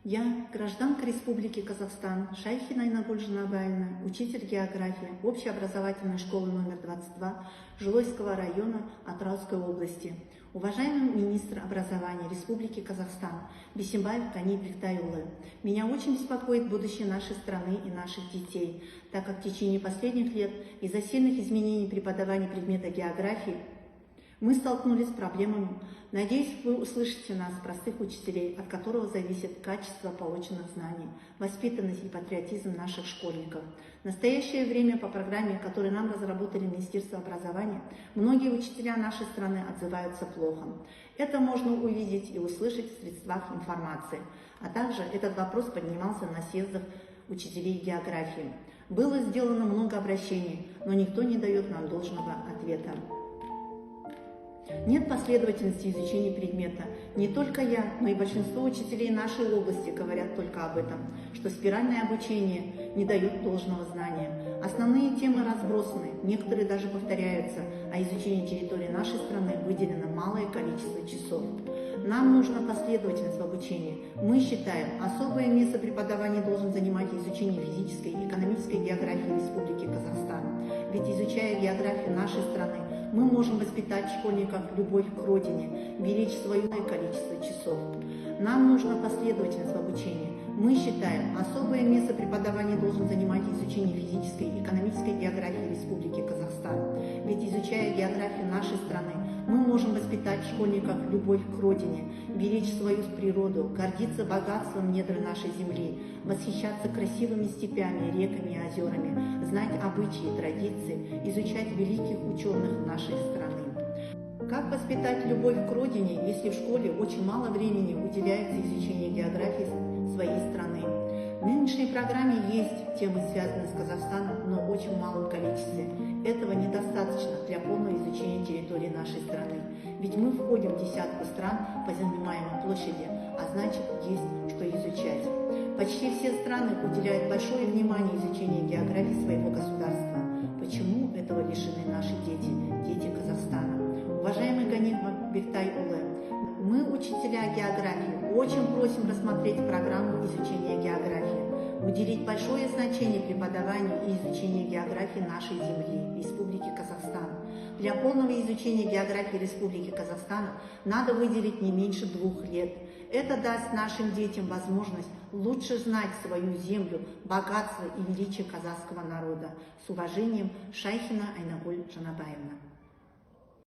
Я, гражданка Республики Казахстан, Шайхина Айнагуль Жанабаевна, учитель географии общеобразовательной школы номер 22 Жилойского района Атырауской области. Уважаемый министр образования Республики Казахстан Бисимбаев Кани Бектайулы, меня очень беспокоит будущее нашей страны и наших детей, так как в течение последних лет из-за сильных изменений преподавания предмета географии мы столкнулись с проблемами. Надеюсь, вы услышите нас, простых учителей, от которого зависит качество полученных знаний, воспитанность и патриотизм наших школьников. В настоящее время по программе, которую нам разработали Министерство образования, многие учителя нашей страны отзываются плохо. Это можно увидеть и услышать в средствах информации. А также этот вопрос поднимался на съездах учителей географии. Было сделано много обращений, но никто не дает нам должного ответа. Нет последовательности изучения предмета. Не только я, но и большинство учителей нашей области говорят только об этом, что спиральное обучение не дает должного знания. Основные темы разбросаны, некоторые даже повторяются, а изучению территории нашей страны выделено малое количество часов. Нам нужна последовательность в обучении. Мы считаем, особое место преподавания должен занимать изучение физической и экономической географии Республики Казахстан. Ведь изучая географию нашей страны, мы можем воспитать в школьниках любовь к родине, беречь свое количество часов. Нам нужна последовательность в обучении. Мы считаем, особое место преподавания должен занимать изучение физической и экономической географии Республики Казахстан. Ведь изучая географию нашей страны, мы можем воспитать в школьниках любовь к родине, беречь свою природу, гордиться богатством недр нашей земли, восхищаться красивыми степями, реками и озерами, знать обычаи, традиции, изучать великих ученых нашей страны. Как воспитать любовь к родине, если в школе очень мало времени уделяется изучению географии своей страны? В нынешней программе есть темы, связанные с Казахстаном, но в очень малом количестве. Этого недостаточно для полного изучения территории нашей страны. Ведь мы входим в десятку стран по занимаемой площади, а значит, есть что изучать. Почти все страны уделяют большое внимание изучению географии своего государства. Почему этого лишены наши дети Казахстана? Уважаемый Кани Бектайулы, мы, учителя географии, очень просим рассмотреть программу изучения географии, уделить большое значение преподаванию и изучению географии нашей земли, Республики Казахстан. Для полного изучения географии Республики Казахстан надо выделить не меньше 2 лет. Это даст нашим детям возможность лучше знать свою землю, богатство и величие казахского народа. С уважением, Шайхина Айнагуль Жанабаевна.